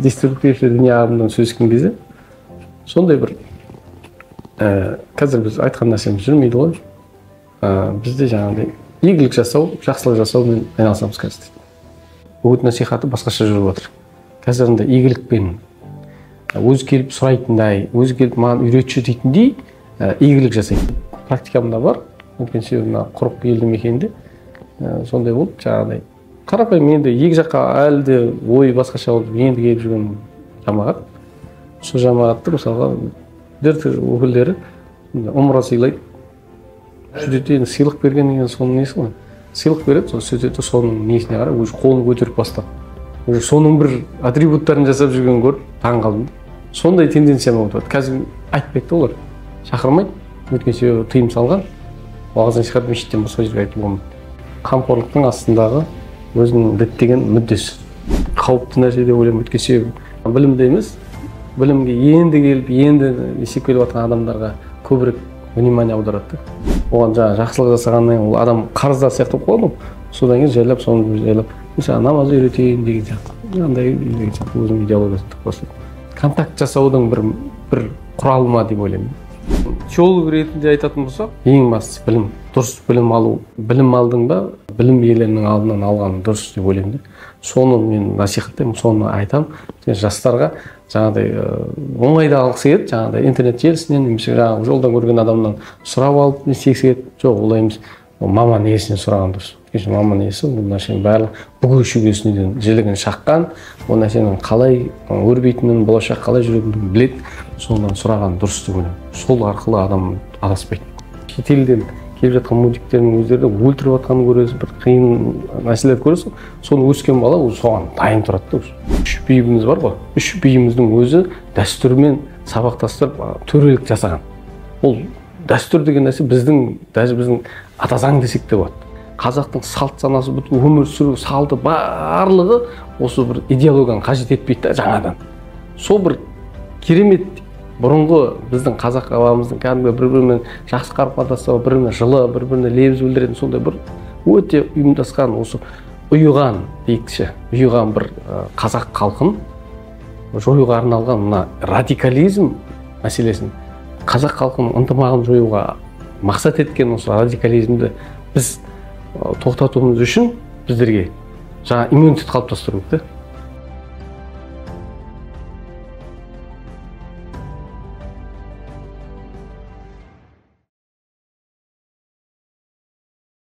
деструктивті діни ағымынан сөйлескен кезде сондай бір қазір біз айтқан нәрсеміз жүрмейді ғой. Бізде жаңағыдай игілік жасау, жақсылық жасаумен айналысамыз қазір. Үгіт насихаты басқаша жүріп жатыр. Қазір андай игілікпен өзі келіп сұрайтындай, өзі келіп маған үйретші дейтіндей игілік жасайды. Практикамда бар. Өкінше мына құрық елді мекенде сондай болып жаңағыдай қарапайым енді екі жаққа әлі де ой басқаша болып енді келіп жүрген жамағат. Сол жамағатты мысалға дерті өкілдері умра сыйлайды. Сөйтеді, енді сыйлық берген деген соның несі ғой. Сыйлық береді, сол сөйтеді, соның несіне қарап, өзі қолын көтеріп бастап. Уже соның бір атрибуттарын жасап жүрген көріп, таң қалдым. Сондай тенденция болып жатыр. Қазір айтпайды олар. Шақырмайды. Өткенше тыйым салған. Уағыз насихат мешіттен басқа жерге айтып болмайды. Қамқорлықтың астындағы өзінің діттеген мүддесі. Қауіпті нәрсе деп ойлаймын. Өткенше білімде емес, білімге енді келіп, енді есеп келіп жатқан адамдарға көбірек внимание аударады. Оған жаңа жақсылық жасағаннан ол адам қарыздар сияқты болып қалады. Содан кейін жайлап, соны жайлап, мысалы намаз үйретейін деген сияқты. Андай деген сияқты өзінің идеологиясын тықпасы. Контакт жасаудың бір құралы ма деп ойлаймын. Теолог ретінде айтатын болсақ, ең бастысы білім, дұрыс білім алу. Білім алдың ба, білім иелерінің алдынан алған дұрыс деп ойлаймын. Соны мен насихаттаймын, соны айтамын. Жастарға жаңағыдай оңайда алғысы келеді, жаңағыдай интернет желісінен немесе жаңағы жолдан көрген адамнан сұрап алып не істегісі келеді. Жоқ, олай емес. Маман иесінен сұраған дұрыс. Маман иесі бұл нәрсенің барлық бүге шүгесінен жілігін шаққан, ол нәрсенің қалай өрбейтінін, болашақ қалай жүретінін біледі. Сондан сұраған дұрыс деп ойлаймын. Сол арқылы адам адаспайды. Шетелден келіп жатқан мультиктердің өздері өлтіріп жатқанын көресіз, бір қиын мәселелер көресіз. Соны өскен бала соған дайын тұрады. Үш биіміз бар ғой. Үш биіміздің өзі дәстүрмен сабақтастырып төрелік жасаған. Ол дәстүр деген нәрсе біздің ата заң десек те болады. Қазақтың салт санасы, өмір сүру салты барлығы осы бір идеологияны қажет етпейді жаңадан. Сол бір керемет бұрынғы біздің қазақ ағамыздың кәдімгі бір-бірімен жақсы қарым-қатынастағы, бір-біріне жылы, бір-біріне лебіз білдіретін сондай бір өте ұйымдасқан, осы ұйыған дейікші, ұйыған бір қазақ халқын жоюға арналған мына радикализм мәселесін, қазақ халқының ынтымағын жоюға мақсат еткен осы радикализмді біз тоқтатуымыз үшін біздерге жаңа иммунитет қалыптастыру керек.